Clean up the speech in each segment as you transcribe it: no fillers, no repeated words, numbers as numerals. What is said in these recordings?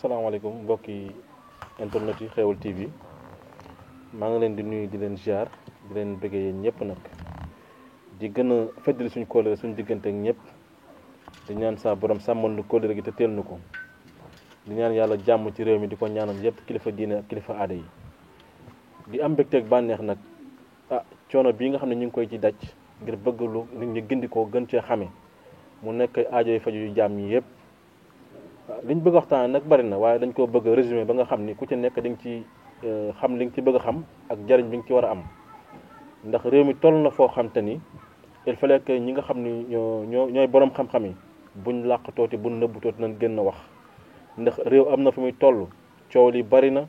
asalaamaaleykum mbokki internet yi Xeweul TV maa ngi leen di nuyu di leen ziar di leen bëggee yéen ñëpp nag di gën a feddali suñu kóllëre suñu diggante ak ñëpp di ñaan saa borom sàmmal nu kóllëre gi te teel nu ko di ñaan yàlla jàmm ci réew mi di ko ñaanal yëpp kilifa diine ak kilifa aada yi di am mbégte ak bànneex nag coono bii nga xam ne ñu ngi koy ci daj ngir bëgg lu nit ñi gindi ko gën cee xame mu nekk aajo yu faju yu jàmm yi yëpp liñ bëgg waxtaan nag bari na waaye dañ koo bëgg résumé ba nga xam ni ku ci nekk di nga ci xam li nga ci bëgg a xam ak jariñ bi nga ci war a am ndax réew mi toll na foo xam te ni il fallait que ñi nga xam ni ñooy borom xam-xam yi buñ làqatooti buñ nëbbutooti nañ gën a wax ndax réew am na fu muy toll coow li bari na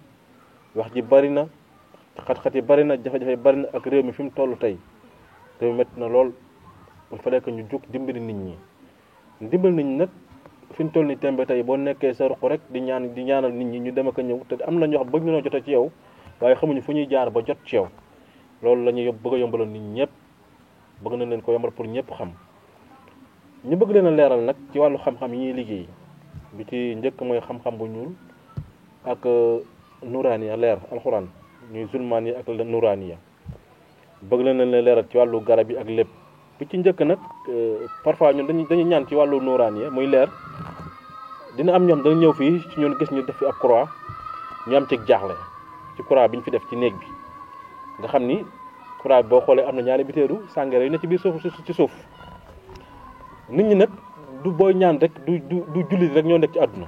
wax ji bari na xat-xat yi bari na jafe-jafe bari na ak réew mi fi mu toll tey réew mi métti na lool il fallait que ñu jug dimbali nit ñi dimbali nit ñi nag fi ñu toll ni tembe tey boo nekkee sa ruq rek di ñaanal nit ñi ñu dem ak a ñëw te am na ñoo xam bëgg nañoo jotee ci yow waaye xamuñu fu ñuy jaar ba jot ci yow loolu la ñuy bëgg a yombaloon nit ñëpp bëgg nañ leen ko yombal pour ñëpp xam ñu bëgg leen a leeral nag ci wàllu xam-xam yi ñuy liggéey bi ci njëkk mooy xam-xam bu ñuul ak nuraaniya leer alxuraan ñuy zulmaan yi ak nuraaniya bëgg leen leen leeral ci wàllu garab yi ak lépp bi ci njëkk nag parfois ñun dañuy ñaan ci wàllu nuraaniya muy leer dina am ñoom dana ñëw fii ci ñun gis ñu def fi ab croix ñu am ci jaaxle ci croix bi ñu fi def ci néeg bi nga xam ni croix bi boo xoolee am na ñaari bitéeru sàngara yu ne ci biir suuf ci suuf nit ñi nag du booy ñaan rek du jullit rek ñoo nekk ci àdduna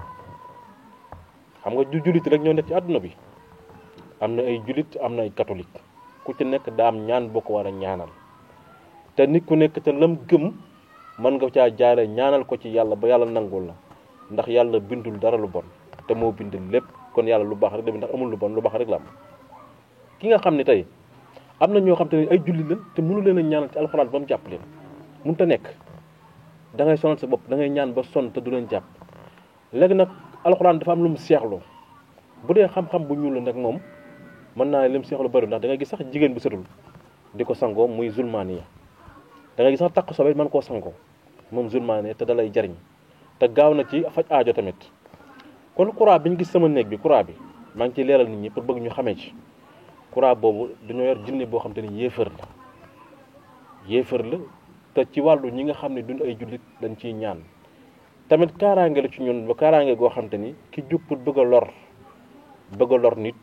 xam nga du jullit rek ñoo nekk ci àdduna bi am na ay jullit am na ay catholique ku ci nekk daa am ñaan boo ko war a ñaanal te nit ku nekk te lam gëm mën nga caa jaare ñaanal ko ci yàlla ba yàlla nangul la ndax yàlla bindul dara lu bon te moo bind lépp kon yàlla lu baax rek la ndax amul lu bon lu baax rek la am ki nga xam ne tey am na ñoo xam te ne ay jullit la te mënu leen a ñaanal ci alxuraan ba mu jàpp leen mënut a nekk da ngay sonal sa bopp da ngay ñaan ba sonn te du leen jàpp léegi nag alxuraan dafa am lu mu seexloo bu dee xam-xam bu ñuul la nag moom mën naa ne lim seexlu bëri ndax da ngay gis sax jigéen bu setul di ko sangoo muy zulmaaniya da ngay gis sax takk sobe mën koo sangoo moom zulmaaniya te da lay jariñ te gaaw na ci faj aajo tamit kon croix bi ñu gis sama néeg bi croix bi maa ngi ciy leeral nit ñi pour bëgg ñu xamee ci croix boobu dañoo yor jinne boo xam te ni yéefar la te ci wàllu ñi nga xam ne duñ ay jullit dañ ciy ñaan tamit kaaraange la ci ñun ba kaaraange goo xam te ni ki jug pour bëgg a lor nit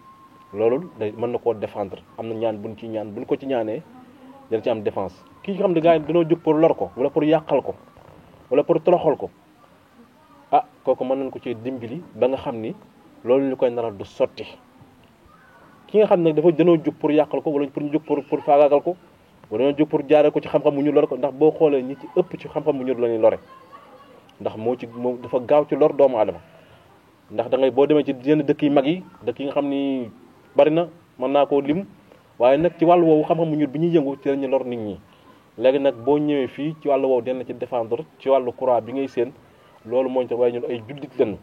loolu day mën na koo défendre am na ñaan buñ ci ñaan buñ ko ci ñaanee dana ci am défense ki nga xam ne gars yi dañoo jug pour lor ko wala pour yàqal ko wala pour toroxal ko kooku mën nañ ko ci dimbali ba nga xam ni loolu ñu koy naral du sotti ki nga xam ne dafa dañoo jug pour yàqal ko wala pour ñu jug pour faagaagal ko wala dañoo jug pour jaaree ko ci xam-xam bu ñu lor ko ndax boo xoolee ñi ci ëpp ci xam-xam bu ñu la ñuy lore ndax moom dafa gaaw ci lor doomu aadama ndax da ngay boo demee ci yenn dëkk yi mag yi dëkk yi nga xam ni bari na mën naa koo lim waaye nag ci wàllu woowu xam-xam bu ñuul bi ñuy yëngu ci lañu lor nit ñi léegi nag boo ñëwee fii ci wàllu woowu dina ci défendre ci wàllu croix bi ngay seen loolu mooy tax waaye ñun ay jullit lañu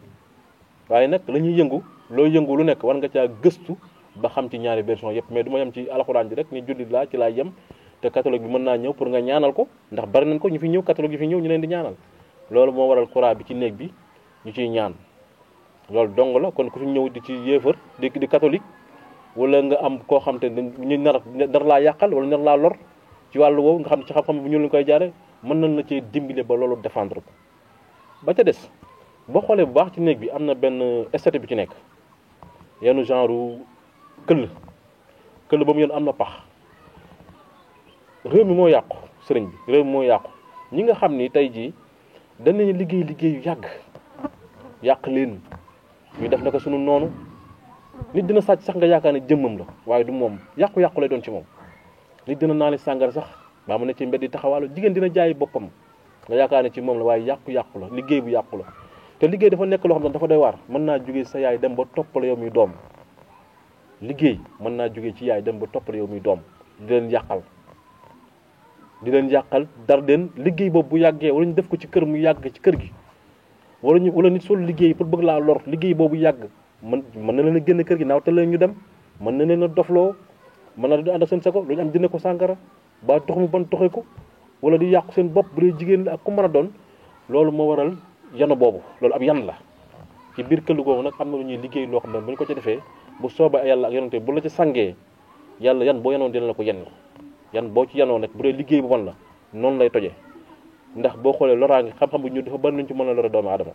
waaye nag la ñuy yëngu loo yëngu lu nekk war nga caa gëstu ba xam ci ñaari version yëpp mais du ma yem ci alxuraan ji rek ni jullit laa ci laa yem te catholique bi mën naa ñëw pour nga ñaanal ko ndax bari nañ ko ñu fi ñëw catholique yi fi ñëw ñu leen di ñaanal loolu moo waral croix bi ci néeg bi ñu ciy ñaan loolu dong la kon ku fi ñëw di ci yéefar di catholique wala nga am koo xam te ñu nar laa yàqal wala nar laa lor ci wàllu woowu nga xam ne ci xam-xam bu ñu leen koy jaare mën nañ la cee dimbale ba loolu défendre ko ba ca des boo xoolee bu baax ci néeg bi am na benn esthétique bi ci nekk yenn genre këll ba mu yoon am na pax réew mi moo yàqu sëriñ bi réew mi moo yàqu ñi nga xam ni tey jii dañ nañu liggéey yu yàq leen ñu def naka sunu noonu nit dina sàcc sax nga yaakaar ne jëmmam la waaye du moom yàqu-yàqu lay doon ci moom nit dina naani sàngara sax baa mu ne ci mbedd di taxawaalu jigéen dina jaay boppam nga yaakaar ne ci moom la waaye yàqu-yàqu la liggéey bu yàqu la te liggéey dafa nekk loo xam ne dafa doy waar mën naa jógee sa yaay dem ba toppale yow muy doom liggéey mën naa jógee ci yaay dem ba toppale yow muy doom di leen yàqal dar leen liggéey boobu bu yàggee wala ñu def ko ci kër mu yàgg ci kër gi wala nit sol liggéey pour bëgg laa lor liggéey boobu yàgg mën na leen a génn kër gi naaw te leen ñu dem mën na leen a dofloo mën na du ànd ak seen sako lu ñu am dina ko sàngara ba tox mu ban toxee ko wala di yàqu seen bopp bu dee jigéen la ak ku mën a doon loolu moo waral yano boobu loolu ab yan la ci biir këll googu nag am na lu ñuy liggéey loo xam ne bu ñu ko ci defee bu soobee yàlla ak yonente bu la ci sangee yàlla yan boo yanoon dina la ko yenn yan boo ci yanoo nag bu dee liggéey bu bon la noonu lay toje ndax boo xoolee loraange xam-xam bu ñu dafa bari luñ ci mën a lora doomu aadama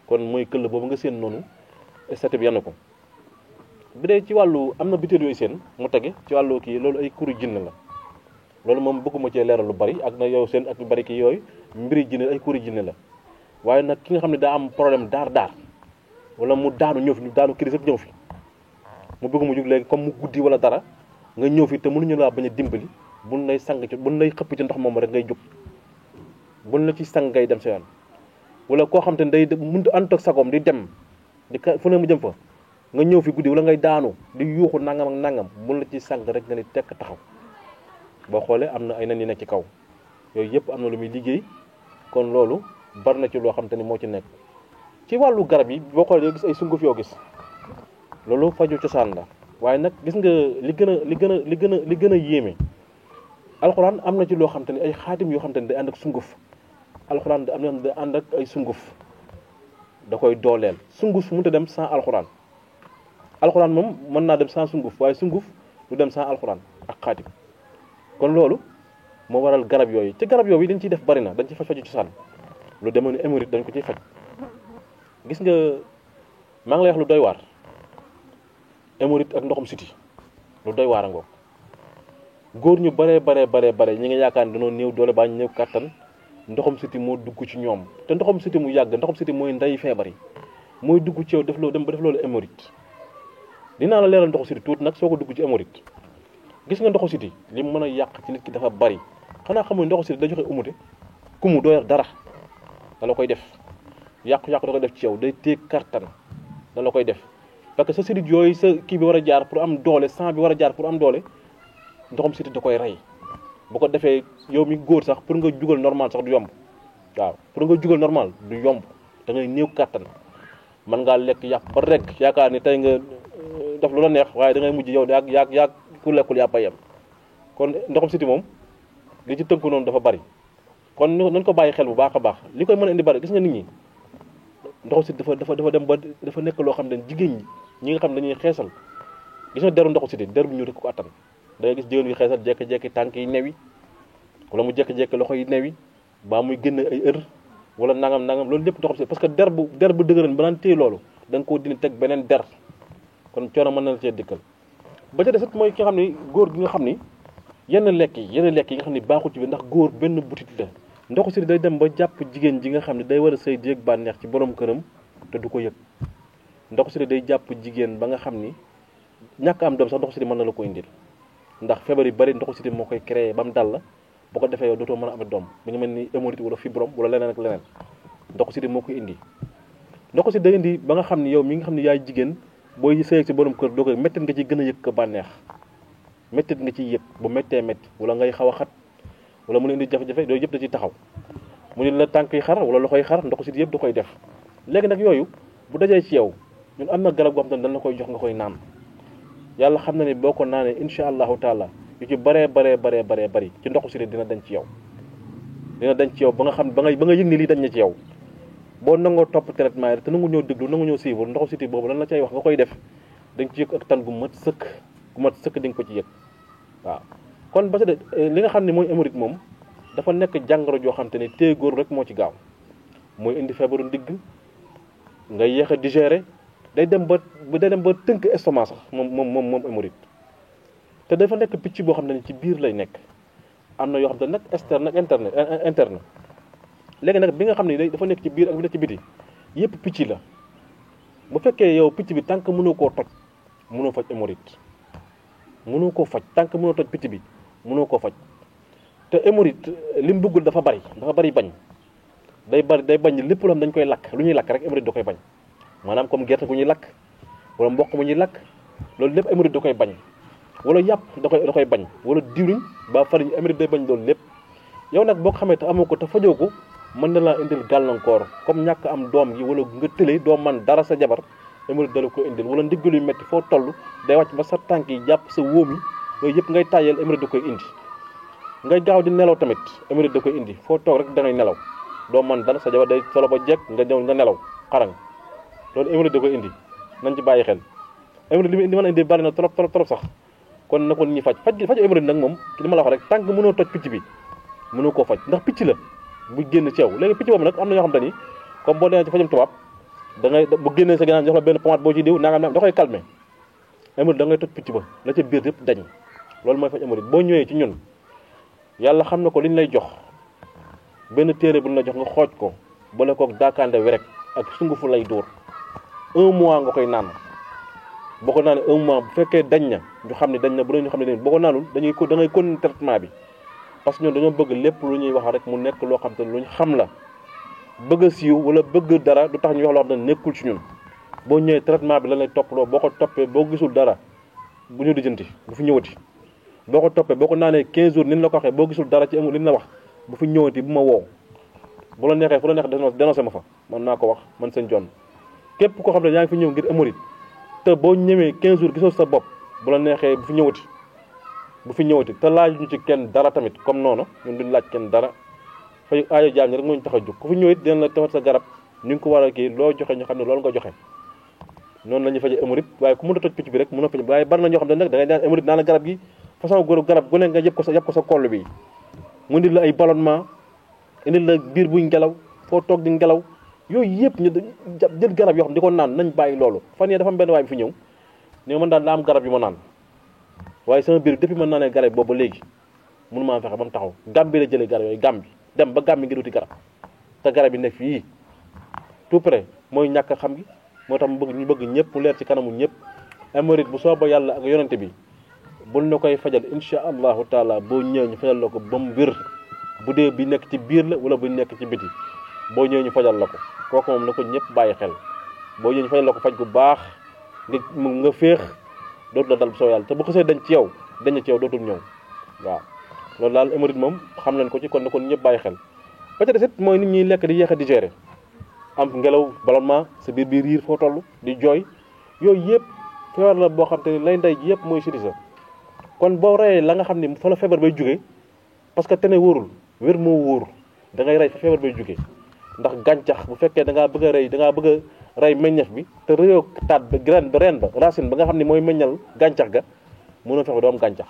kon mooy këll boobu nga seen noonu statut bi yann ko bu dee ci wàllu am na bitéel yooyu seen mu tege ci wàllu kii loolu ay kuru jinne la loolu moom bëgguma cee leeral lu bari ak na yow seen ak lu bari kii yooyu mbiri jinne ay kuru jinne la waaye nag ki nga xam ne daa am problème daar wala mu daanu ñëw fi ñu daanu crise ñëw fi mu bëgg mu jóg léegi comme mu guddi wala dara nga ñëw fi te mënuñu laa bañ a dimbali buñ lay sang ci buñ lay xëpp ci ndox moom rek ngay jóg buñ la ci sang ngay dem sa yoon wala koo xam te ne day mënut a ànd ak sagoom di dem di fu ne mu jëm fa nga ñëw fi guddi wala ngay daanu di yuuxu nangam ak nangam buñ la ci sang rek nga ni tekk taxaw boo xoolee am na ay nen yi nekk ci kaw yooyu yëpp am na lu muy liggéey kon loolu bari na ci loo xam te ni moo ci nekk ci wàllu garab yi boo xoolee gis ay sunguf yoo gis loolu faju cosaan la waaye nag gis nga li gën a yéeme alxuraan am na ci loo xam te ni ay xaatim yoo xam te ni day ànd ak sunguf alxuraan da am na day ànd ak ay sunguf da koy dooleel sunguf mënut a dem sans alxuraan alxuraan moom mën naa dem sans sunguf waaye sunguf du dem sans alxuraan ak xaatim kon loolu moo waral garab yooyu ci garab yooyu dañ ciy def bari na dañ ci faju cosaan lu demoon ni hémorroïde dañ ko ciy faj gis nga maa ngi lay wax lu doy waar hémorroïde ak ndoxum siti lu doy waar a ngoog góor ñu bare ñi nga yaakaar ne dañoo néew doole baa ñu néew kàttan ndoxum siti moo dugg ci ñoom te ndoxum siti mu yàgg ndoxum siti mooy ndey feebar yi mooy dugg ci yow def loo dem ba def loolu hémorroïde dinaa la leeral ndoxu siti tuuti nag soo ko dugg ci hémorroïde gis nga ndoxu siti li mu mën a yàq ci nit ki dafa bari xanaa xamuy ndoxu siti da joxe umute kumu doo yor dara da la koy def yàqu-yàqu da koy def ci yow day téye kartan da la koy def parce que sa sidit yooyu sa kii bi war a jaar pour am doole sang bi war a jaar pour am doole ndoxum siti da koy rey bu ko defee yow mi góor sax pour nga jugal normal sax du yomb waaw pour nga jugal normal du yomb da ngay néew kartan mën ngaa lekk yàpp ba rek yaakaar ni tey nga def lu la neex waaye da ngay mujj yow yaag ku lekkul yàpp a yem kon ndoxum siti moom li ci tënku noonu dafa bari kon nañ ko bàyyi xel bu baax a baax li koy mën a indi bari gis nga nit ñi ndoxum siti dafa dem ba dafa nekk loo xam ne jigéen ñi nga xam ne dañuy xeesal gis nga deru ndoxu siti der bu ñu rek ko attan da ngay gis jigéen yu xeesal jekki-jekki tànk yi newi wala mu jekki-jekki loxo yi newi baa muy génn ay heure wala nangam loolu lépp ndoxum siti parce que der bu dëgëran ba naan téye loolu da nga koo dindi teg beneen der kon coono mën na la cee dikkal ba ca des mooy ki nga xam ni góor gi nga xam ni yenn lekk yi nga xam ni baaxul ci bi ndax góor benn butit la ndoxu siti day dem ba jàpp jigéen ji nga xam ne day war a sëy di yëg bànneex ci borom këram te du ko yëg ndoxu siti day jàpp jigéen ba nga xam ni ñàkk am doom sax ndoxu siti mën na la ko indil ndax feebar yu bari ndoxu siti moo koy créé ba mu dal la boo ko defee yow dootoo mën a am doom bi nga mel ni hémorroïde wala fibrome wala leneen ak leneen ndoxu siti moo koy indi ndoxu siti day indi ba nga xam ni yow mi nga xam ni yaay jigéen booy sëy ci borom kër doo ko méttit nga ci gën a yëg ko bànneex méttit nga ciy yëg bu méttee métti wala ngay xaw a xat wala mu ne indi jafe-jafe yooyu yëpp da ciy taxaw mu ne la tànk yi xar wala loxoy xar ndoxu siti yëpp da koy def léegi nag yooyu bu dajee ci yow ñun am na garab goo xam ne dañ la koy jox nga koy naan yàlla xam na ne boo ko naanee incha allahu taala yu ci bari ci ndoxu siti dina dañ ci yow ba nga xam ba nga yëg ni lii dañ na ci yow boo nangoo topp traitement yi te nangu ñëw déglu nangu ñëw suivre ndoxu siti boobu lan la cay wax nga koy def dañ ci yëg ak tan gu mat sëkk di nga ko ci yëg waaw kon ba de li nga xam ne mooy hémorroïde moom dafa nekk jàngoro joo xam te ne téye góor rek moo ci gaaw mooy indi feebaru ndigg nga yéex a digérer day dem ba tënk estomac sax moom hémorroïde te dafa nekk picc boo xam ne ci biir lay nekk am na yoo xam te nag externe ak interne léegi nag bi nga xam ne dafa nekk ci biir ak bi nekk ci biti yëpp picc la bu fekkee yow picc bi tant que mënoo koo toj mënoo faj hémorroïde mënoo koo faj tant que mënoo toj picc bi mënoo koo faj te hémorroïde li mu bëggul dafa bari bañ day bañ lépp loo xam dañ koy lakk lu ñuy lakk rek hémorroïde da koy bañ maanaam comme gerte gu ñuy lakk wala mboq mu ñuy lakk loolu lépp hémorroïde da koy bañ wala yàpp da koy bañ wala diwliñ ba fariñ hémorroïde day bañ loolu lépp yow nag boo ko xamee te amoo ko te fajoo ko mën na laa indil gàllankoor comme ñàkk am doom gi wala nga tële doo man dara sa jabar hémorroïde dala ko indil wala ndiggal yu metti foo toll day wàcc ba sa tànk yi jàpp sa wóom yi yooyu yëpp ngay tàyyeel hémorroïde da koy indi ngay gaaw di nelaw tamit hémorroïde da koy indi foo toog rek da ngay nelaw doo man dara sa jabar day solo ba jekk nga ñëw nga nelaw xarang loolu hémorroïde da koy indi nañ ci bàyyi xel hémorroïde li mu indi mën a indi bari na trop sax kon na ko nit ñi faju hémorroïde nag moom li ma la wax rek tant que mënoo toj picc bi mënoo koo faj ndax picc la bu génn ci yow léegi picc boobu nag am na ñoo xam te ni comme boo demee ci fajum tubaab da ngay bu génnee sa ginnaaw jox la benn pommade boo ci diw nangam da koy calmer hémorroïde da ngay toj picc ba la ca biir yëpp dañ loolu mooy faj hémorroïde boo ñëwee ci ñun yàlla xam na ko li ñu lay jox benn téere bu ñu la jox nga xooj ko boole koog daakaande wi rek ak sungufu lay dóor 1 mois nga koy naan boo ko naanee 1 mois bu fekkee dañ na ñu xam ne dañ na bu dee ñu xam ne dañ boo ko naanul da ngay continuer traitement bi parce que ñun dañoo bëgg lépp lu ñuy wax rek mu nekk loo xam te ne lu ñu xam la bëgg a siiw wala bëgg dara du tax ñu wax loo xam ne nekkul ci ñun boo ñëwee traitement bi lan lay toppaloo boo ko toppee boo gisul dara bu ñu dijjanti bu fi ñëwati boo ko toppee boo ko naanee 15 jours ni ñu la ko waxee boo gisul dara ci amul li ñu la wax bu fi ñëwati bu ma woo bu la neexee fu la neexee dénoncé ma fa man naa ko wax man seen jon képp koo xam ne yaa ngi fi ñëw ngir hémorroïde te boo ñëwee 15 jours gisoo sa bopp bu la neexee bu fi ñëwati te laajuñu ci kenn dara tamit comme noonu ñun duñ laaj kenn dara fay aajo jaam ñi rek moo ñu tax a jóg ku fi ñëwit dina la tawat sa garab ni nga ko war a kii loo joxe ñu xam ne loolu nga joxe noonu la ñuy faje hémorroïde waaye ku mën a toj picc bi rek mën a faj waaye bari na ñoo xam ne nag da ngay daan hémorroïde naan la garab gi façon garab gu ne nga yëpp ko sa koll bi mu indil la ay ballonnement indil la biir buy ngelaw foo toog di ngelaw yooyu yëpp ñu jël garab yoo xam di ko naan nañ bàyyi loolu fan yii dafa am benn waay bi fi ñëw ne man daal la am garab yu ma naan waaye sama biir depuis mën naa ne garab boobu ba léegi mënu maa fexe ba mu taxaw Gàmbi la jëlee garab yooyu Gàmbi dem ba Gàmbi ngir wuti garab te garab yi nekk fii tout près mooy ñàkk xam gi moo tax ñu bëgg ñëpp mu leer ci kanamu ñëpp hémorroïde bu sooba yàlla ak yonente bi bul na koy fajal insha allahu taala boo ñëwee ñu fajal la ko ba mu wér bu dee bi nekk ci biir la wala bu nekk ci biti boo ñëwee ñu fajal la ko kooku moom na ko ñëpp bàyyi xel boo ñëwee ñu fajal la ko faj gu baax nga féex dootu la dal bu soo yàlla te bu xasee dañ ci yow dañ ci yow dootul ñëw waaw loolu daal hémorroïde moom xam nañ ko ci kon na ko ñëpp bàyyi xel ba ca des it mooy nit ñi lekk di yéex a digérer am ngelaw ballonnement sa biir bi riir foo toll di jooy yooyu yëpp feebar la boo xam te ni lay ndey ji yëpp mooy sirisa kon boo reyee la nga xam ni fa la feebar bay jógee parce que tene wóorul wér moo wóor da ngay rey fa feebar bay jógee ndax gàncax bu fekkee da ngaa bëgg a rey da ngaa bëgg a rey meññeef bi te réyoo taat ba reen ba racine ba nga xam ni mooy meññal gàncax ga mënoo fexe doo am gàncax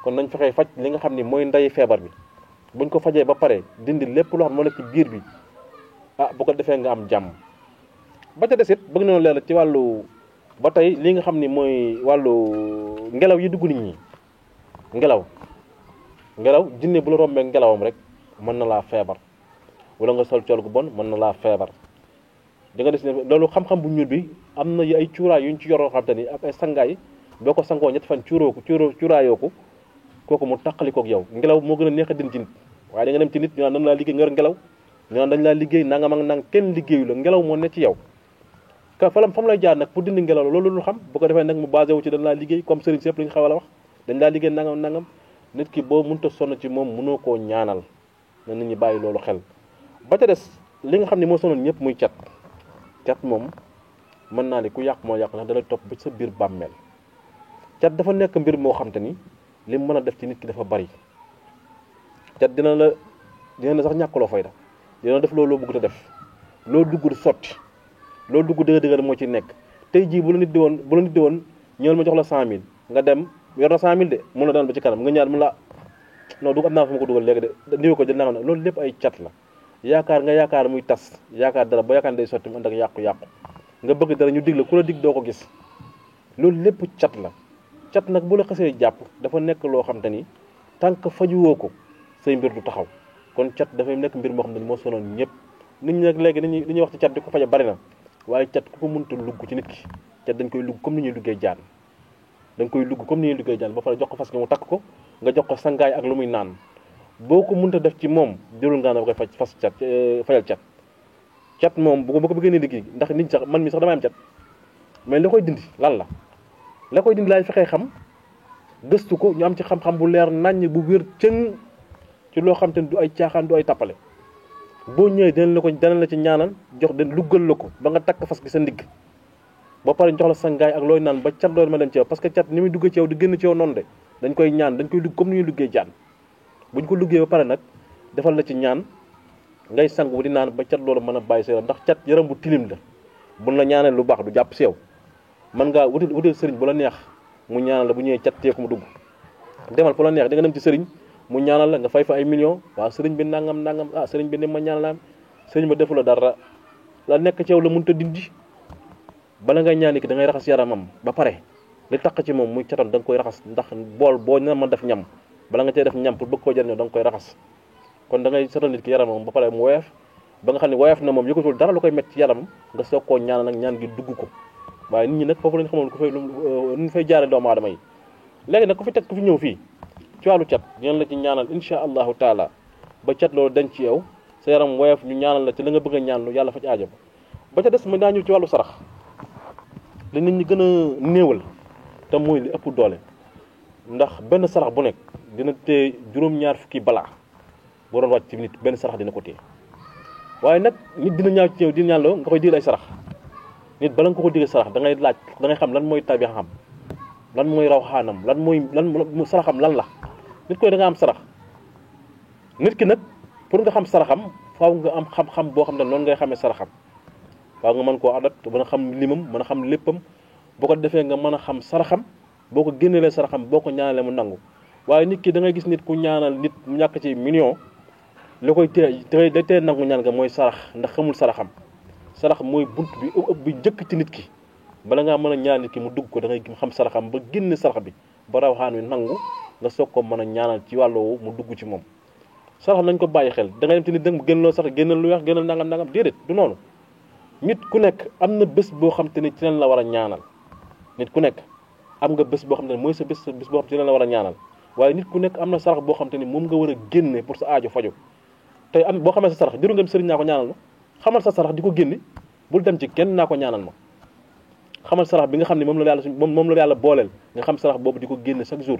kon nañ fexee faj li nga xam ni mooy ndey feebar bi buñ ko fajee ba pare dindi lépp loo xam moo nekk ci biir bi bu ko defee nga am jàmm ba ca desit bëgg nañoo leeral ci wàllu ba tey li nga xam ni mooy wàllu ngelaw yi dugg nit ñi ngelaw jinne bu la rombee ngelawam rek mën na laa feebar wala nga sol col gu bon mën na laa feebar di nga des ne loolu xam-xam bu ñuul bi am na ay cuuraay yu ñu ci yoroo xam te ni ak ay sangaay boo ko sangoo ñetti fan cuuraayoo ko kooku mu taqali koog yow ngelaw moo gën a neex a din ci nit waaye da nga dem ci nit ñu naan dañ laa liggéey nga yor ngelaw ñu naan dañ laa liggéey nangam ak nang kenn liggéeyu la ngelaw moo ne ci yow ka fa mu lay jaar nag pour dindi ngelaw la loolu lu xam bu ko defee nag mu basé wu ci dañ laa liggéey comme sëriñ si yëpp li ñu xawal a wax dañ laa liggéey nangam nit ki boo mënta sonn ci moom mënoo koo ñaanal na nit ñi bàyyi loolu xel ba ca des li nga xam ne moo sonoon ñëpp muy cat moom mën naa ni ku yàq moo yàq ndax dana topp ba sa biir bàmmeel cat dafa nekk mbir moo xam te ni li mu mën a def ci nit ki dafa bari cat dina la sax ñàkkaloo fayda dina def loolu loo bëgg te def loo dugg sotti loo dugg dëgg-dëgg moo ci nekk tey jii bu la nit di woon ñëwal ma jox la 100000 nga dem yor na 100000 de mun la daan ba ci kanam nga ñaar mun la non du am naa fa ma ko dugal léegi de ndiw ko jël naa loolu lépp ay cat la yaakaar muy tas yaakaar dara ba yaakaar day sotti mu ànd ak yàqu-yàqu nga bëgg dara ñu dig la ku la dig doo ko gis loolu lépp cat la cat nag bu la xasee jàpp dafa nekk loo xam te ni tant que fajuwoo ko say mbir du taxaw kon cat dafay nekk mbir moo xam ne moo sonoon ñëpp nit ñi nag léegi li ñuy wax ci cat di ko faje bari na waaye cat ku ko mënta lugg ci nit ki cat dañ koy lugg comme ni ñuy luggee jaan ba pare jox ko fas nga mu takk ko nga jox ko sangaay ak lu muy naan boo ko mënta def ci moom jërul nga na ba koy fajal cat moom bu ko bëggee ni liggéey ndax nit sax man mi sax damay am cat mais la koy dindi lan la koy dindi laay fexee xam gëstu ko ñu am ci xam-xam bu leer naññ bu wér cëng ci loo xam te ne du ay caaxaan du ay tappale boo ñëwee danañ la ci ñaanal jox den luggal la ko ba nga takk fas gi sa ndigg ba pare jox la sangaay ak looy naan ba cat loolu ma dem ci yow parce que cat ni muy duggee ci yow di génn ci yow noonu de dañ koy ñaan dañ koy lugg comme ni ñuy luggee jaan buñ ko luggee ba pare nag defal la ci ñaan ngay sangu di naan ba cat loolu mën a bàyyi sa yaram ndax cat yaram bu tilim la buñ la ñaanal lu baax du jàpp si yow mën ngaa wutil sëriñ bu la neex mu ñaanal la bu ñëwee cat teeku mu dugg demal fu la neex di nga dem ci sëriñ mu ñaanal la nga fay fa ay millions waaw sëriñ bi nangam nangam ah sëriñ bi ni ma ñaanal sëriñ ba defu la dara la nekk ci yow la mënut a dindi bala ngay ñaan ki da ngay raxas yaramam ba pare li taq ci moom muy catoon da nga koy raxas ndax bool boo na ma def ñam bala nga cee def ñam pour bëgg koo jëriñoo da nga koy raxas kon da ngay setal nit ki yaramam ba pare mu woyof ba nga xam ne woyof na moom yëgatul dara lu koy métti ci yaramam nga soog koo ñaanal nag ñaan gi dugg ko waaye nit ñi nag foofu lañ xamoon ku fay nu fay jaare doomu aadama yi léegi nag ku fi ñëw fii ci wàllu cat ñeen la ci ñaanal insha allahu taala ba cat loolu dañ ci yow sa yaram woyof ñu ñaanal la ci la nga bëgg a ñaanlu yàlla faj aajo ba ca des ma daa ñëw ci wàllu sarax li nit ñi gën a néewal te mooy li ëpp doole ndax benn sarax bu nekk dina téye juróom-ñaar fukki balaa boo doon wàcc ci nit benn sarax dina ko téye waaye nag nit dina ñaaw ci ñëw di ñaan loo nga koy digal ay sarax nit bala nga ko digal sarax da ngay laaj da ngay xam lan mooy tabi xam lan mooy raw xaanam lan saraxam lan la nit koy da nga am sarax nit ki nag pour nga xam saraxam faaw nga am xam-xam boo xam ne noonu ngay xamee saraxam faaw nga mën koo adat mën a xam limam mën a xam léppam boo ko defee nga mën a xam saraxam boo ko génnelee saraxam boo ko ñaanalee mu nangu waaye nit ki da ngay gis nit ku ñaanal nit mu ñàkk ci million li koy téye da tee nangu ñaan nga mooy sarax ndax xamul saraxam sarax mooy bunt bi ëpp bi njëkk ci nit ki bala ngaa mën a ñaan nit ki mu dugg ko da ngay xam saraxam ba génne sarax bi ba rawxaan wi nangu nga soog ko mën a ñaanal ci wàll woowu mu dugg ci moom sarax nañ ko bàyyi xel da ngay dem ci nit danga génnloo sax génnal lu weex génnal nangam déedéet du noonu nit ku nekk am na bés boo xam te ni ci leen la war a ñaanal nit ku nekk am nga bés boo xam te ne mooy sa bés boo xam te ni leen la war a ñaanal waaye nit ku nekk am na sarax boo xam te ni moom nga war a génne pour sa aajo faju tey am boo xamee sa sarax jëru nga dem sëriñ naa ko ñaanal ma xamal sa sarax di ko génne bul dem ci kenn naa ko ñaanal ma xamal sarax bi nga xam ne moom la yàlla booleel nga xam sarax boobu di ko génne chaque jour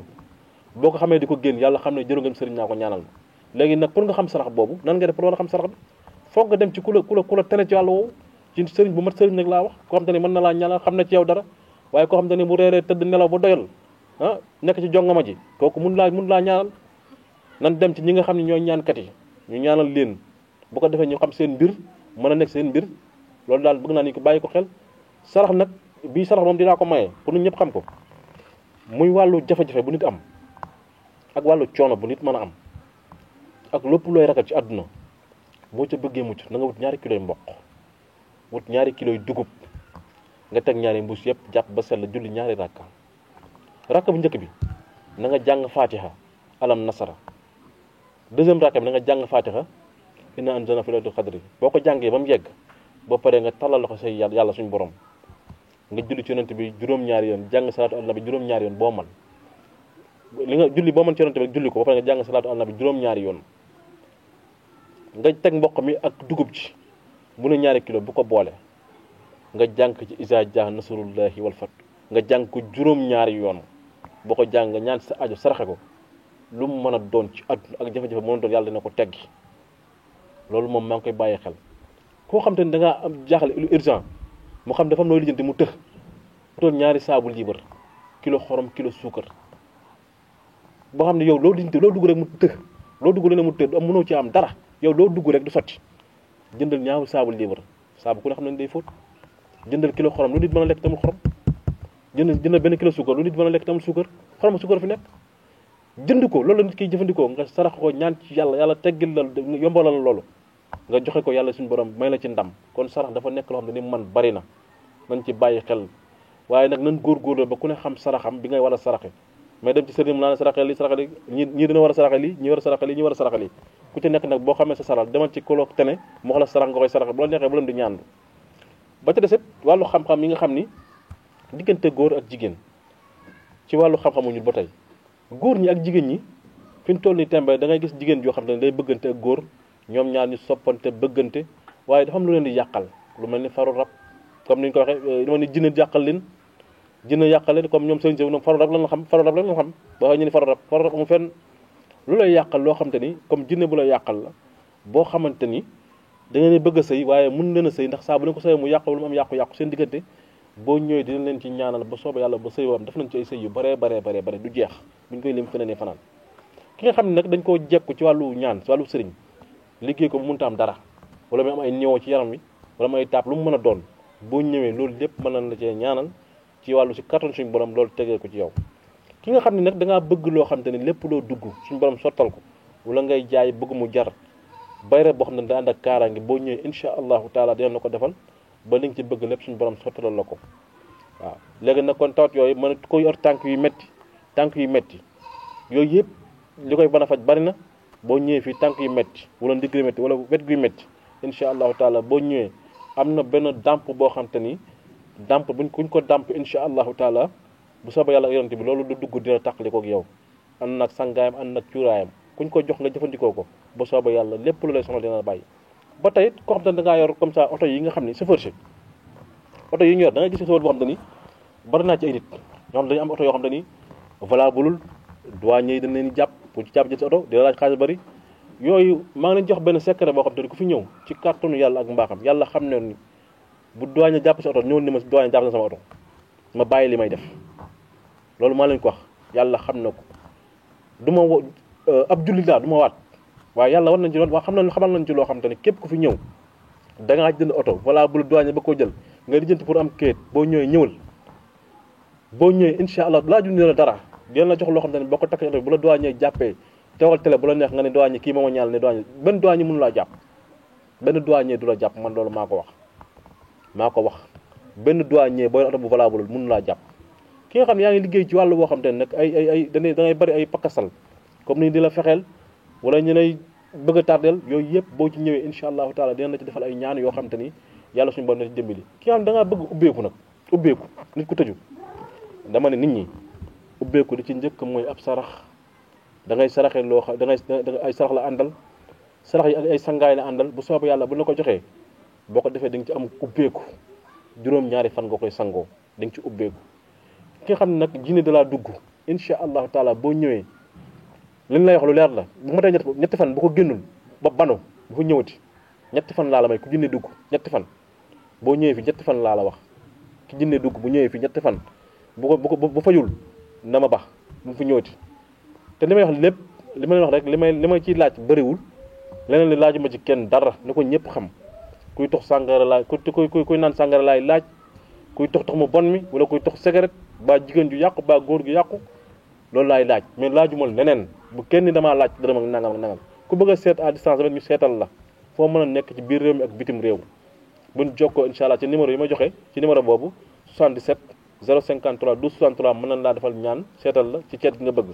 boo ko xamee di ko génn yàlla xam ne jëru nga dem sëriñ naa ko ñaanal ma léegi nag pour nga xam sarax boobu nan nga def pour war a xam sarax bi foog nga dem ci ku la tene ci wàllu woowu ci sëriñ bu mat sëriñ nag laa wax koo xam te ne mën na laa ñaanal xam na ci yow dara waaye koo xam te ne bu reeree tëdd nelaw ba doyal ah nekk ci jongama ji kooku mun laa ñaanal nan dem ci ñi nga xam ne ñooy ñaankat yi ñu ñaanal leen bu ko defee ñu xam seen mbir mën a nekk seen mbir loolu daal bëgg naa ni ko bàyyi ko xel sarax nag bii sarax moom dinaa ko maye pour nit ñëpp xam ko muy wàllu jafe-jafe bu nit am ak wàllu coono bu nit mën a am ak lépp looy ragal ci àdduna boo ca bëggee mucc na nga wut ñaari kiloy mboq wut ñaari kiloy dugub nga teg ñaari mbuus yëpp jàpp ba sell julli ñaari rakka bu njëkk bi na nga jàng fatiha alam nasara deuxième rakka bi na nga jàng fatiha inna anzalna fi laylatul qadri boo ko jàngee ba mu yegg boo paree nga tallal loxo say yàlla suñu borom nga julli ci yonent bi juróom-ñaari yoon jàng salaatu ala nabi juróom-ñaari yoon boo man li nga julli boo mën ci yonent bi julli ko ba pare nga jàng salaatu ala nabi juróom-ñaari yoon nga teg mboq mi ak dugub ji bu ne ñaari kilo bu ko boole nga jàng ci isa jaa nasrullahi wal fath nga jàng ko juróom-ñaari yoon boo ko jàng nga ñaan sa aajo saraxe ko lu mu mën a doon ci àdduna ak jafe-jafe mën a doon yàlla dina ko teggi loolu moom maa ngi koy bàyyi xel koo xam te ne da ngaa am jaaxle lu urgent mu xam dafa am nooy lijjanti mu tëx tool ñaari saabu liibar kilo xorom kilo suukar boo xam ne yow loo lijjanti loo dugg rek mu tëx loo dugg rek mu tëx am mënoo ci am dara yow loo dugg rek du sotti jëndal ñaari saabu liibar saabu ku ne xam ne day fóot jëndal kilo xorom lu nit mën a lekk tamul xorom jëndal benn kilo suukar lu nit mën a lekk tamul suukar xorom suukar fi nekk jënd ko loolu la nit kiy jëfandikoo nga sarax ko ñaan ci yàlla teggil la yombalal loolu nga joxe ko yàlla suñu borom may la ci ndam kon sarax dafa nekk loo xam ne ni man bari na nañ ci bàyyi xel waaye nag nan góorgóorlu ba ku ne xam saraxam bi ngay war a saraxe mais dem ci sëriñ mu naan saraxe li saraxe li ñii dina war a saraxe lii ñi war a saraxe lii ñi war a saraxe lii ku ci nekk nag boo xamee sa sarax demal ci kolo tene mu wax la sarax nga koy saraxe bu la neexee bu leen di ñaandu ba ca deset wàllu xam-xam yi nga xam ni diggante góor ak jigéen ci wàllu xam-xamu ñu ba tey góor ñi ak jigéen ñi fi ñu toll nii tembe da ngay gis jigéen joo xam ne day bëggante ak góor ñoom ñaar ñu soppante bëggante waaye dafa am lu leen di yàqal lu mel ni faru rab comme ni ñu ko waxee dama ni jinne yàqal leen comme ñoom sëriñ ñoom faru rab lan xam ba ñu ni faru rab amu fenn lu lay yàqal loo xam te ni comme jinne bu lay yàqal la boo xamante ni da ngeen bëgg a sëy waaye mën leen a sëy ndax saa bu leen ko sëy mu yàqu lu mu am yàqu-yàqu seen diggante boo ñëwee dina leen ci ñaanal ba soobee yàlla ba sëy woon def nañ ci ay sëy yu bare du jeex buñ koy lim feneen fanaan ki nga xam ne nag dañ koo jekku ci wàllu ñaan ci wàllu sëriñ liggéey ko bu mënta am dara wala mu am ay néew ci yaram wi wala mu ay taab lu mu mën a doon boo ñëwee loolu lépp mën nañ la cee ñaanal ci wàllu si kattan suñu borom loolu tegee ko ci yow. ki nga xam ne nag da ngaa bëgg loo xam te ne lépp loo dugg suñu borom sottal ko wala ngay jaay bëgg mu jar bayre boo xam ne da ànd ak kaaraange boo ñëwee incha allahu taala dina la ko defal ba li nga ci bëgg lépp suñu borom sottalal la ko waaw. léegi nag kon tawat yooyu mën ko yor tànk yu metti yooyu yëpp li koy mën a faj bari na boo ñëwee fii tànk yu metti wala ndigg yu metti wala wet guy metti incha allahu taala boo ñëwee am na benn dàmp boo xam te ni dàmp kuñ ko dàmp incha allahu taala bu soobee yàlla ak yonent bi loolu du dugg dina tàqalikoo ak yow ànd nag sangaayam ànd nag cuuraayam kuñ ko jox nga jëfandikoo ko ba soobee yàlla lépp lu lay soxla dina bàyyi. ba tey koo xam te ne da ngaa yor comme ça oto yi nga xam ne chauffeur si oto yi ñu yor da ngay gis chauffeur boo xam te ni bari naa ci ay nit ñoo xam dañu am oto yoo xam te ni valable douanier yi dañ leen jàpp pour ci jàpp jël sa oto dina laaj xaalis bari yooyu maa ngi leen jox benn secret boo xam te ni ku fi ñëw ci kàttanu yàlla ak mbaaxam yàlla xam ne ni bu douanier jàpp sa oto ñëwul ni ma douanier jàpp na sama oto ma bàyyi li may def loolu maa leen ko wax yàlla xam na ko du ma ab jullit laa du ma waat waaye yàlla war nañ ci loolu waa xamal nañ ci loo xam te ni képp ku fi ñëw da ngaa jënd oto voilà bu douanier ba koo jël nga lijjanti pour am kayit boo ñëwee ñëwal boo ñëwee incha allah laaju ne la dara dina la jox loo xam te ne boo ko takkee oto bu la douanier jàppee teewal télé bu la neex nga ne douanier kii mooma ñaal ne douanier benn douanier mënu laa jàpp benn douanier du la jàpp man loolu maa ko wax benn douanier booy oto bu valable mënu laa jàpp ki nga xam ne yaa ngi liggéey ci wàllu boo xam te ne nag ay da ngay bari ay pakkasal comme ni di la fexeel wala ñu lay bëgg a tardeel yooyu yëpp boo ci ñëwee incha allahu taala dina la ci defal ay ñaan yoo xam te ni yàlla suñu borom na ci dimbali ki nga xam ne da ngaa bëgg ubbeeku nag ubbeeku nit ku tëju dama ne nit ñi ubbeeku di ci njëkk mooy ab sarax da ngay saraxee loo xam da ngay ay sarax la àndal sarax yi ak ay sangaay la àndal bu soobee yàlla bu la ko joxee boo ko defee di nga ci am ubbeeku juróom-ñaari fan nga koy sangoo di nga ci ubbeeku ki nga xam ne nag jinne da laa dugg incha allahu taala boo ñëwee li ñu lay wax lu leer la bu ma tey ñetti fan bu ko génnul ba bano bu ko ñëwati ñetti fan laa la may ku jinne dugg ñetti fan boo ñëwee fi ñetti fan laa la wax ki jinne dugg bu ñëwee fi ñetti fan bu fajul na ma bax bu fi ñëwati te li may wax lépp li ma leen wax rek li may ciy laaj bëriwul leneen li laajuma ci kenn dara ni ko ñëpp xam kuy tox sàngara laaj kuy naan sàngara laay laaj kuy tox mu bon mi wala kuy tox cigarette ba jigéen ju yàqu ba góor gu yàqu loolu laay laaj mais laajuma leneen bu kenn damaa laaj dërëm ak nangam ak nangam ku bëgg a seet à distance rek ñu seetal la foo mën a nekk ci biir réew mi ak bitim réew buñ jokkoo incha allah ci numéro yi ma joxe ci numéro boobu 77 053 12 63 mën nañ laa defal ñaan seetal la ci ceet gi nga bëgg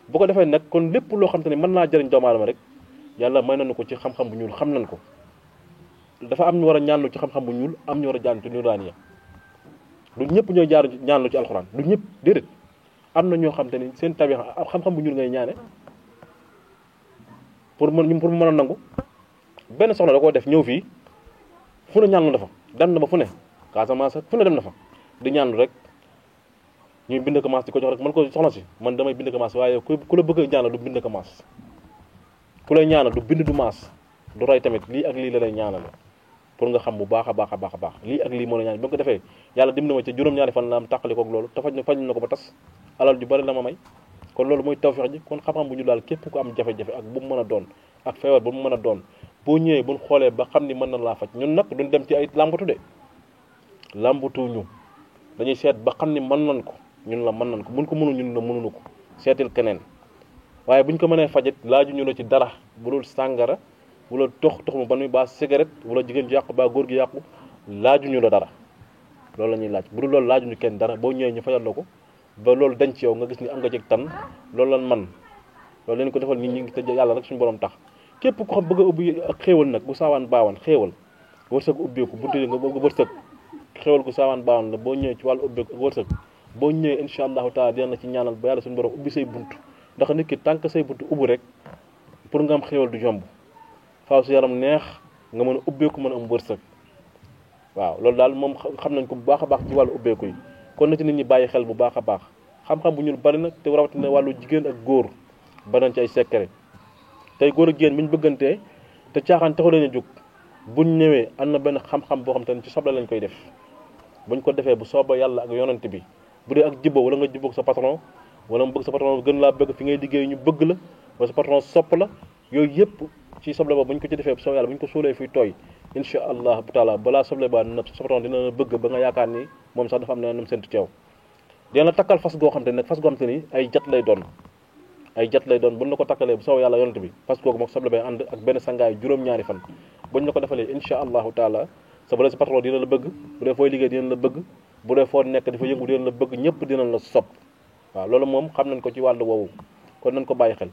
bu ko defee nag kon lépp loo xam te ne mën naa jëriñ doomu aadama rek yàlla may nañu ko ci xam-xam bu ñuul xam nañ ko dafa am ñu war a ñaanlu ci xam-xam bu ñuul am ñu war a jaan ci nuraaniya du ñëpp ñooy jaar ñaanlu ci alxuraan du ñëpp déedéet am na ñoo xam te ni seen tabiix xam-xam bu ñuul ngay ñaane pour mu mën a nangu benn soxna da koo def ñëw fii fu ne ñaanlu dafa dem na ba fu ne Casamance fu ne dem na fa di ñaanlu rek ñuy bind commence di ko jox rek man ko soxna si man damay bind commence waaye ku la bëgg a ñaanal du bind commence ku lay ñaanal du bind du maas du roy tamit lii ak lii la lay ñaanal pour nga xam bu baax a baax a baax a baax lii ak lii moo la ñaan ba nga ko defee yàlla dim na ma ci juróom-ñaari fan la am tàqali koog loolu te faj na ko ba tas alal ju bari la ma may kon loolu mooy tawfeex ji kon xam-xam bu ñu daal képp ku am jafe-jafe ak bu mu mën a doon ak feebar bu mu mën a doon boo ñëwee buñ xoolee ba xam ni mën na laa faj ñun nag duñ dem ci ay làmbatu de làmbatuñu dañuy seet ba xam ni mën nañ ko ñun la mën nañ ko buñ ko mënul ñun la mënuñu ko seetil keneen waaye buñ ko mënee fajit laaju ñu la ci dara bu dul sàngara wala tox mu ban mi ba cigarette wala jigéen ju yàqu ba góor gi yàqu laajuñu la dara loolu la ñuy laaj bu dul loolu laajuñu kenn dara boo ñëwee ñu fajal la ko ba loolu dañ ci yow nga gis ni am nga ci tan loolu lan man loolu leen ko defal nit ñi ngi te yàlla rek suñu borom tax képp ko xam bëgg a ubbi ak xéewal nag bu saawaan baawaan xéewal wërsëg ubbeeku buntu nga bëgg wërsëg xéewal gu saawaan baawaan la boo ñëwee ci wàllu ubbeeku ak wërsëg boo ñëwee incha allahu taala dina la ci ñaanal ba yàlla suñu borom ubbi say bunt ndax nit ki tànk say bunt ubbu rek pour nga am xéewal du jomb faaw su yaram neex nga mën a ubbeeku mën a am wërsëg waaw loolu daal moom xam nañ ko bu baax a baax ci wàllu ubbeeku yi kon na ci nit ñi bàyyi xel bu baax a baax xam-xam bu ñuul bari na te rawatina wàllu jigéen ak góor ba nañ ci ay secret tey góor ak jigéen bi ñu bëggantee te caaxaan taxu leen a jóg buñ ñëwee am na benn xam-xam boo xam te ne ci soble lañ koy def buñ ko defee bu sooba yàlla ak yonent bi bu dee ak jibbo wala nga jibboog sa patron wala mu bëgg sa patron gën laa bëgg fi ngay liggéey ñu bëgg la wala sa patron sopp la yooyu yëpp ci soble boobu bu ñu ko ci defee bu sooba yàlla bu ñu ko suulee fiy tooy incha allah taala balaa soble ba na sa patron dina la bëgg ba nga yaakaar ni moom sax dafa am na nam sentu ceew dina la takkal fas goo xam te ne nag fas goo xam te ni ay jat lay doon buñ la ko takkalee bu soobee yàlla yonent bi fas googu moom soble bay ànd ak benn sangaay juróom-ñaari fan buñ la ko defalee incha allahu taala sa bu dee sa patron dina la bëgg bu dee fooy liggéey dina la bëgg bu dee foo nekk dafa yëngu dina la bëgg ñëpp dina la sopp waaw loolu moom xam nañ ko ci wàllu woowu kon nañ ko bàyyi xel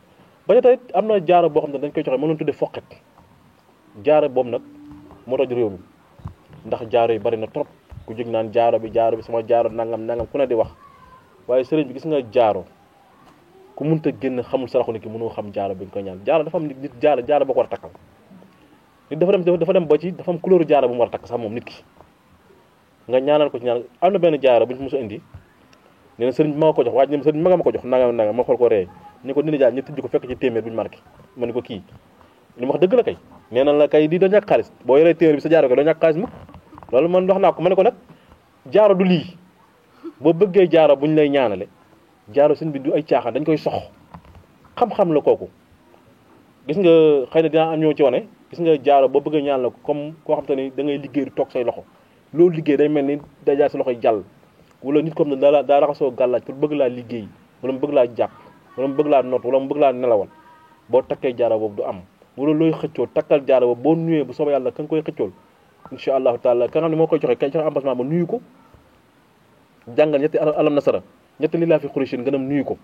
ba tey am na jaaro boo xam ne dañ koy joxe mënoon tuddee foqet jaaro boobu nag moo toj réew mi ndax jaaro yi bari na trop ku jóg naan jaaro bi sama jaaro nangam ku ne di wax waaye sëriñ bi gis nga jaaro ku munta génn xamul saraxu ni ki mënoo xam jaaro bi nga koy ñaan jaaro dafa am nit jaaro boo ko war a takkal nit dafa dem ba ci dafa am couleur jaaro bu mu war a takk sax moom nit ki nga ñaanal ko ci ñaan am na benn jaaro bu ñu mos a indi nee na sëriñ bi ma ko jox waaye ne sëriñ bi ma ko jox nangam ma xool ko ree ni ko dina jaar ñu tëj ko fekk ci téeméer bu ñu marqué ma ni ko kii li ma wax dëgg la kay nee na la kay di doo ñàkk xaalis boo yoree téeméer bi sa jaaro ko doo ñàkk xaalis mukk loolu man wax naa ko ma ne ko nag jaaro du lii boo bëggee jaaro bu ñu lay ñaanale jaaro sëñ bi du ay caaxaan dañ koy sox xam-xam la kooku gis nga xëy na dinaa am ñoo ci wane gis nga jaaro boo bëggee ñaan la ko comme koo xam te ni da ngay liggéey du toog say loxo loolu liggéey day mel ni day jaar sa loxoy jàll wala nit comme ne daa raxasoo gàllaaj pour bëgg laa liggéey wala mu bëgg laa jàpp wala mu bëgg laa noot wala mu bëgg laa nelawal boo takkee jaaro boobu du am wala looy xëccoo takkal jaaro boobu boo nuyee bu soobee yàlla ka nga koy xëccool incha allahu taala ka nga xam ne moo koy joxe kay joxe embassement ba nuyu ko jàngal ñetti alam nasara ñetti li laa fi xurishin nga dem nuyu ko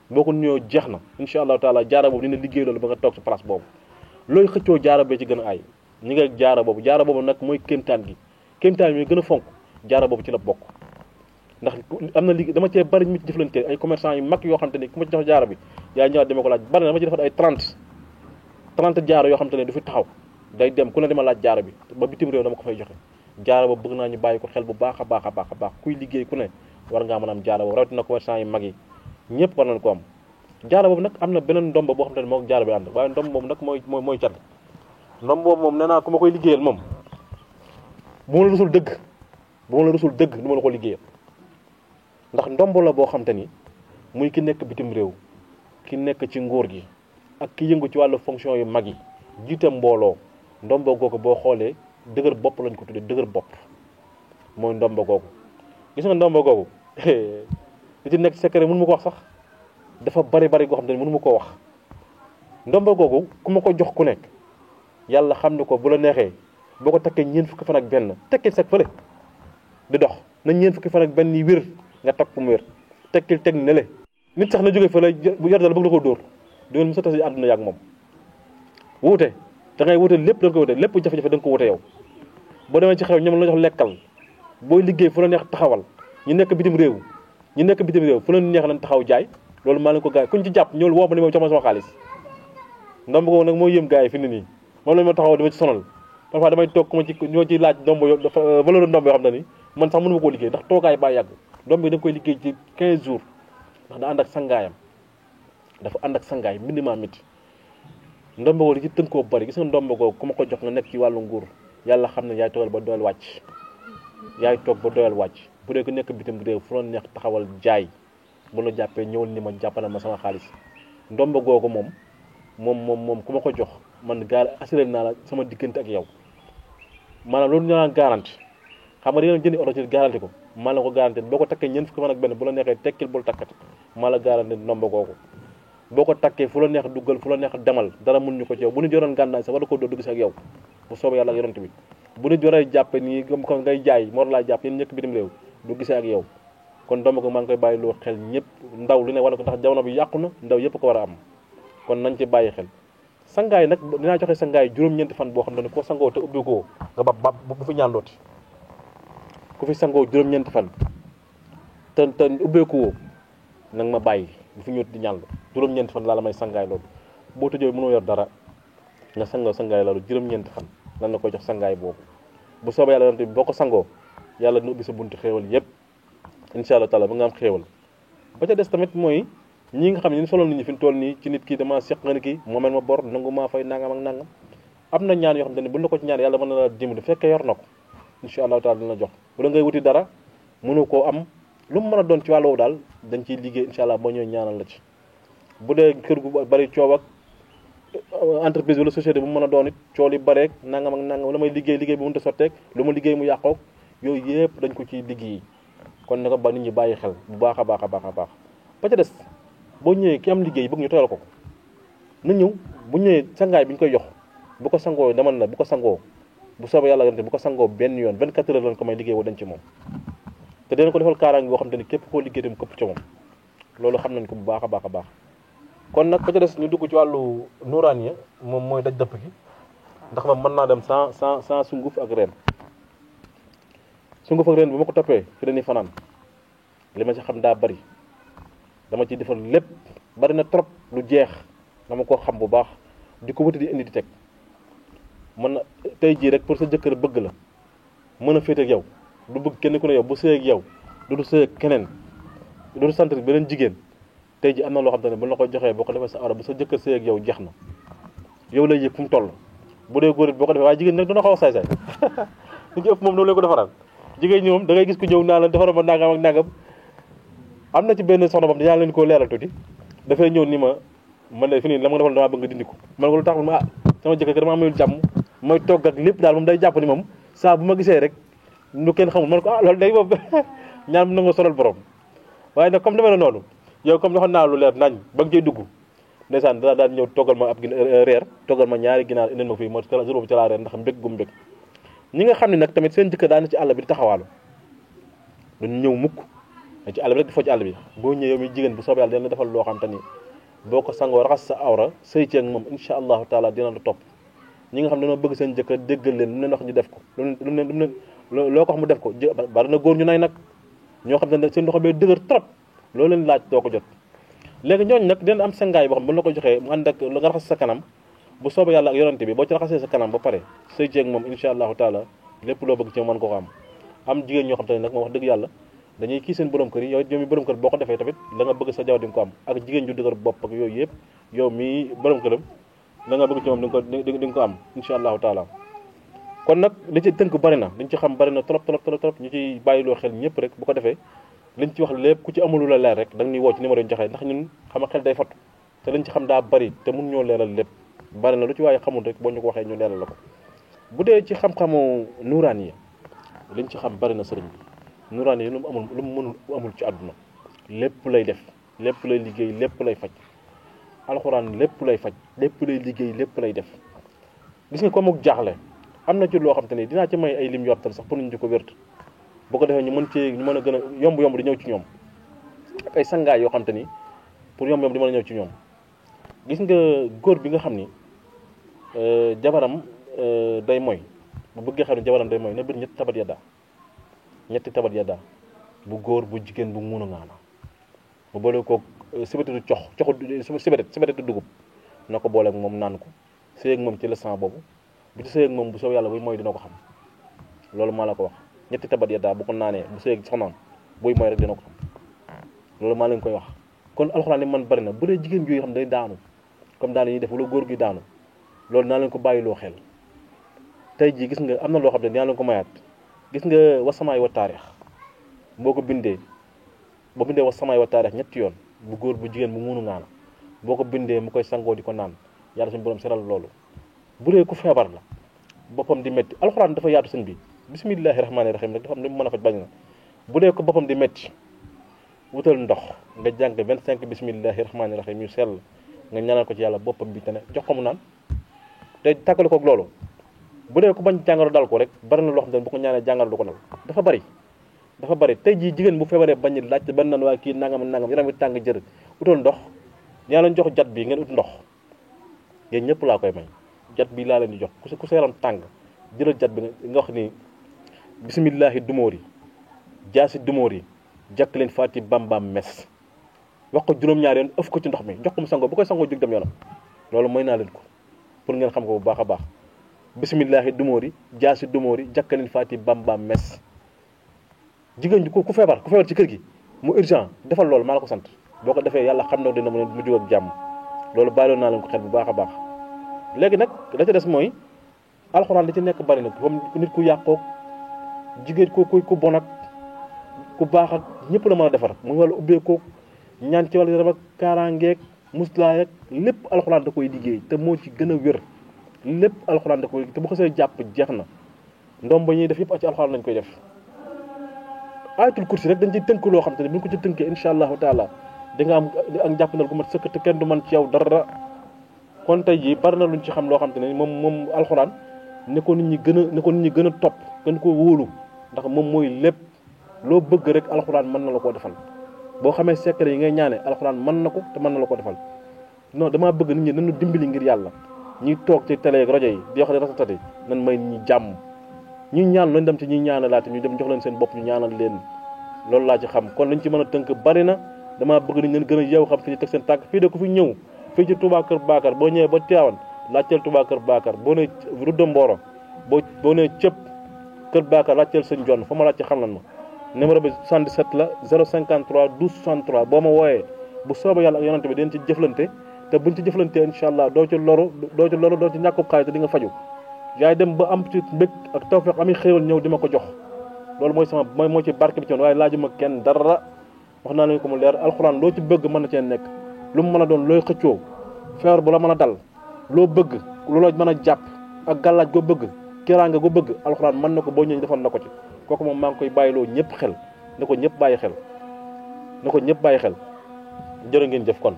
boo ko nuyoo jeex na incha allahu taala jaaro boobu dina liggéey loolu ba nga toog sa place boobu looy xëccoo jaaro bee ci gën a aay ñi nga jaaro boobu nag mooy kéemtaan gi kéemtaan bi gën a fonk jaaro boobu ci la bokk ndax am na liggéey dama cee bari ñu ci jëflante ay commerçant yu mag yoo xam te ni ku ma ci jox jaaro bi yaa ñëwaat dama ko laaj bari na dama ci defat ay 30 jaaro yoo xam te ne du fi taxaw day dem ku ne dama laaj jaaro bi ba bitim réew dama ko fay joxe jaaro boobu bëgg naa ñu bàyyi ko xel bu baax a baax kuy liggéey ku ne war ngaa mën a am jaaro boobu rawatina commerçant yu mag yi ñëpp war nañ ko am jaaro boobu nag am na beneen ndomba boo xam te ne moo jaaro bi ànd waaye ndomb boobu nag mooy cat ndomb boobu moom nee naa ku ma koy liggéeyal moom bu ma la rusul dëgg du ma la ko liggéeyal ndax ndomb la boo xam te ni muy ki nekk bitim réew ki nekk ci nguur gi ak ki yëngu ci wàllu fonction yu mag yi jiite mbooloo ndombo googu boo xoolee dëgër bopp lañ ko tuddee dëgër bopp mooy ndombo googu gis nga ndombo googu li ci nekk secret mënu ma ko wax sax dafa bari goo xam te ni mënu ma koo wax ndombo googu ku ma ko jox ku nekk yàlla xam ne ko bu la neexee boo ko takkee ñeent fukki fan ak benn tekkil sag fële di dox na ñeent fukki fan ak benn yi wér nga takk mu wér tekkil teg ne le nit sax na jóge fële bu yor dal bëgg la ko dóor du ngeen mos a tase àdduna yàgg moom wuute da ngay wute lépp da nga ko wute lépp jafe-jafe da nga ko wute yow boo demee ci xew ñoom la jox lekkal booy liggéey fu la neex taxawal ñu nekk bitim réew fu la neex lañ taxaw jaay loolu maa leen ko gaay kuñ ci jàpp ñëwul woo ma ni ma jox ma sama xaalis ndomb ko nag moo yëm gaay yi fi ne nii moom lañ ma taxaw dama ci sonal parfois damay toog ku ma ci ñoo ci laaj ndomb yo valeur ndomb yoo xam ne ni man sax mënu ma koo liggéey ndax toogaay baa yàgg ndomb bi da nga koy liggéey ci 15 jours ndax da ànd ak sangaayam dafa ànd ak sangaay minimum miti ndombo li ci tënkoo bari gis nga ndombo googu ku ma ko jox nga nekk ci wàllu nguur yàlla xam ne yaay toogal ba doyal wàcc bu dee ko nekk bitim réew fu la neex taxawal jaay bu la jàppee ñëwal ni ma jàppale ma sama xaalis ndombo googu moom ku ma ko jox man assuré naa la sama diggante ak yow maanaam loolu ñu naan garanti xam nga dina jëndi oto ci garanti ko maa la ko garanti boo ko takkee ñeent fukki fan ak benn bu la neexee tekkil bul takkati maa la garanti ndombo googu boo ko takkee fu la neex duggal fu la neex demal dara mun ñu ko ci yow bu ñu joroon gànnaay sax wala ko doo dugg si ak yow bu soobee yàlla ak yonent bi bu ñu joree jàppe nii comme ko ngay jaay moo laa jàpp yéen ñëkk bitim réew du gisee ak yow kon ndomb ko maa ngi koy bàyyi loo xel ñëpp ndaw lu ne wala ko ndax jamono bi yàqu na ndaw yëpp ko war a am kon nañ ci bàyyi xel sangaay nag dinaa joxe sangaay juróom-ñeenti fan boo xam ne ko sangoo te ubbi ko nga ba bu fi ñaan looti ku fi sangoo juróom-ñeenti fan te ubbeeku woo nag ma bàyyi bu fi ñëw di ñaan juróom-ñeenti fan laa la may sangaay loolu boo tëjoo mënoo yor dara nga sangoo sangaay loolu juróom-ñeenti fan lan la koy jox sangaay boobu bu soobee yàlla yonent bi boo ko sangoo yàlla dina ubbi sa buntu xéewal yépp incha allah taala ba nga am xéewal ba ca des tamit mooy ñi nga xam ne ñu solal nit ñi fi mu toll nii ci nit ki dama seq nga ni kii moomeel ma bor nangu maa fay nangam ak nangam am na ñaan yoo xam ne bu la ko ci ñaan yàlla mën na la dimbali fekkee yor na ko incha allah taala dina jox bu la ngay wuti dara mënu koo am lu mu mën a doon ci wàllu daal dañ ciy liggéey incha allah boo ñëwee ñaanal la ci bu dee kër gu bari coow ak entreprise wala société bu mu mën a doon it cool yi bareek nangam ak nangam la may liggéey bu mënut a sotteeg lu ma liggéey mu yàqoog yooyu yëpp dañ ko ciy liggéey kon ne ko ba nit ñi bàyyi xel bu baax a baax a baax a baax ba ca des boo ñëwee ki am liggéey bëgg ñu tooyal ko na ñëw bu ñëwee sangaay bi ñu koy jox bu ko sangoo demal na bu ko sangoo bu soobee yàlla bu ko sangoo benn yoon 24 heures lañ ko may liggéey woo dañ ci moom te dinañ ko defal kaaraange boo xam te ni képp koo liggéey dem këpp ci moom loolu xam nañ ko bu baax a baax a baax kon nag ba ca des ñu dugg ci wàllu nuuraaniya moom mooy daj dëpp gi ndax moom mën naa dem sans sunguf ak reen sunguf ak reen bu ma ko toppee fi dañuy fanaan li ma ci xam daa bari dama ciy defal lépp bari na trop lu jeex dama ko xam bu baax di ko wëti di indi di teg mën na tey jii rek pour sa jëkkër bëgg la mën a féete ak yow du bëgg kenn ku ne yow bu sëy ak yow du sëy ak keneen du sant beneen jigéen tey ji am na loo xam te ne bu la ko joxee boo ko defee sa awra bu sa jëkkër sëy ak yow jeex na yow lay yëg fu mu toll bu dee góor it boo ko defee waaye jigéen nag dana xaw a saay-saay li ci ëpp moom noonu lay ko defaral jigéen ñi moom da ngay gis ku ñëw naa la defaral ma nangam ak nangam am na ci benn soxna bam dinaa leen koo leeral tuuti dafay ñëw ni man de fi nii la ma defal damaa bëgg nga dindi ko man ko lu tax ma sama jëkkër dama amayul jàmm mooy togg ak lépp daal moom day jàpp ni moom saa bu ma gisee rek lu kenn xamul man ko loolu day boobu ñaan na nga sonal borom waaye nag comme dama ne noonu yow comme waxoon naa lu leer nañ ba nga cey dugg ndeysaan dana daan ñëw toggal ma ab reer toggal ma ñaari ginaar indil ma fii moo jour boobu ca laa reer ndax mbég gu mbég ñi nga xam ne nag tamit seen jëkkër daana ci àll bi di taxawaalu duñ ñëw mukk ci àll bi rek di foo ci àll bi boo ñëwee yow mi jigéen bu soobee yàlla dina la defal loo xam te ni boo ko sangoo raxas sa awra sëy ci ak moom insha allahu taala dina la topp ñi nga xam ne dañoo bëgg seen jëkkër déggal leen lu leen wax ñu def ko loo ko wax mu def ko bari na góor ñu nay nag ñoo xam ne seen loxo bee dëgër trop loolu leen laaj doo ko jot léegi ñooñu nag dina am sangaay boo xam ne bu la ko joxee mu ànd ak la nga raxas sa kanam bu soobee yàlla ak yonante bi boo ci raxasee sa kanam ba pare sëy ci ak moom insha allahu taala lépp loo bëgg ci mën ko am jigéen ñoo xam te ne nag moom wax dëgg yàlla dañuy kii seen borom kër yi yow mi borom kër boo ko defee tamit la nga bëgg sa jaw di nga ko am ak jigéen ju dëgër bopp ak yooyu yëpp yow mi borom këram la nga bëgg ci moom di nga ko am insha allahu taala kon nag li ci tënk bari na liñ ci xam bari na trop ñu ciy bàyyiloo xel ñëpp rek bu ko defee liñ ci wax lépp ku ci amul la leer rek da nga ñuy woo ci numéro yi ñu joxe ndax ñun xam nga xel day fattu te liñ ci xam daa bari te mun ñoo leeral lépp bari na lu ci waaye xamul rek boo ñu ko waxee ñu leeral la ko bu dee ci xam-xamu nuuraan yi liñ ci xam bari na sëriñ bi nuuraan yi lu mu mënul amul ci àdduna lépp lay def lépp lay liggéey lépp lay faj alxuraan lépp lay faj lépp lay liggéey lépp lay def gis nga ko amuk jaaxle am na ci loo xam te ni dinaa ci may ay lim yortal sax pour ñu ci ko wért boo ko defee ñu mën a gën a yomb di ñëw ci ñoom ak ay sangaay yoo xam te ni pour yomb di mën a ñëw ci ñoom gis nga góor bi nga xam ni jabaram day mooy bu bëggee xam ne jabaram day mooy na bir ñetti tabat yadda bu góor bu jigéen bu munu ngaana bu boole ko sibetetu sibetetu dugub na ko boole ak moom naan ko sëy ak moom ci le sang boobu bu ci sëy ak moom bu soob yàlla buy mooy dina ko xam loolu maa la ko wax ñetti tabat yadda bu ko naanee bu sëy ak soxnaam buy mooy rek dina ko xam loolu maa leen koy wax kon alxuraan li man bari na bu dee jigéen jooyu xam day daanu comme daan yi def wala góor gi daanu loolu naa leen ko bàyyiloo xel tey jii gis nga am na loo xam ne dinaa leen ko mayaat gis nga wasamaay wa taarix boo ko bindee wasamaay wa taarix ñetti yoon bu góor bu jigéen bu munu ngaana boo ko bindee mu koy sangoo di ko naan yàlla suñu borom seral loolu bu dee ku feebar la boppam di métti alxuraan dafa yaatu sëñ bi bismillahi rahmaani rahim rek dafa am lu mu mën a faj bañ na bu dee ko boppam di métti wutal ndox nga jàng 25 bismillahi rahmaani rahim yu sell nga ñaanal ko ci yàlla boppam bi te ne jox ko mu naan te tàggale ko ak loolu bu dee ko bañ jàngoro dal ko rek bari na loo xam ne bu ko ñaanee jàngoro du ko dal dafa bari tey jii jigéen bu feebaree bañ laajte ban nan waa kii nangam yaram wi tàng jër utal ndox yaa leen jox jat bi ngeen ut ndox yéen ñëpp laa koy may jat bi laa leen di jox ku sa yaram tàng jëlal jat bi nga wax ni bismillahi dumóori jaasi dumóori jàkk leen faati bambam mes wax ko juróom-ñaari yoon ëf ko ci ndox mi jox ko mu sangoo bu koy sangoo jóg dem yoonam loolu mooy naa leen ko pour ngeen xam ko bu baax a baax bismillahi dumóori jaasi dumóori jàkk leen faati bambam mes jigéen ji ku feebar ci kër gi mu urgent defal loolu maa la ko sant boo ko defee yàlla xam na dina mu jóg ak jàmm loolu bàyyiloon naa leen ko xel bu baax a baax léegi nag la ca des mooy alxuraan li ci nekk bari na comme nit ku yàqoog jigéen ku bon ak ku baax ak ñëpp la mën a defar muy wàllu ubbeekoog ñaan ci wàllu yaram ak kaaraangeeg muslaay ak lépp alxuraan da koy liggéey te moo ci gën a wér lépp alxuraan da koy te bu xasee jàpp jeex na ndoom ba ñuy def yëpp ci alxuraan lañ koy def ayatul kursi rek dañ ci tënk loo xam te ne bu ñu ko ci tënkee incha allahu taala di nga am ak jàppandal gu mat sëkk te kenn du man ci yow dara kon tey jii bari na luñ ci xam loo xam te ne moom alxuraan ne ko nit ñi gën a topp gën ko wóolu ndax moom mooy lépp loo bëgg rek alxuraan mën na la koo defal boo xamee secret yi ngay ñaane alxuraan mën na ko te mën na la ko defal non damaa bëgg nit ñi nañu dimbali ngir yàlla ñuy toog ci télé ak rajo yi di wax di ratatati nan may ñi jàmm ñi ñaan lañ dem ci ñi ñaanalaate ñu dem jox leen seen bopp ñu ñaanal leen loolu laa ci xam kon lañ ci mën a tënk bari na damaa bëgg nit ñi gën a yeewu xam fi ñu teg seen tànk fii de ku fi ñëw fii ci Touba Kër Bakar boo ñëwee ba Tivaouane laajteel Touba Kër Bakar boo nee Route Mboro boo nee cëpp Kër Bakar laajteel sëñ Jonn fa ma laaj ci xam lan ma numéro bi 77 la 053 12 63 boo ma wooyee bu soobee yàlla ak yonante bi den ci jëflante te buñ ci jëflantee incha allah doo ci loru doo ci ñàkkub xaalis te di nga faju yaay dem ba am ci mbég ak tawfeex ami xéewal ñëw di ma ko jox loolu mooy moo ci barke bi ci woon waaye laajuma kenn dara wax naa leen ko mu leer alxuraan loo ci bëgg mën na cee nekk lu mu mën a doon looy xëccoo feebar bu la mën a dal loo bëgg looloo mën a jàpp ak gàllaaj goo bëgg kiraanga goo bëgg alxuraan mën na ko boo ñëwee defal na ko ci kooku moom maa ngi koy bàyyiloo ñëpp xel na ko ñëpp bàyyi xel jërë ngeen jëf kon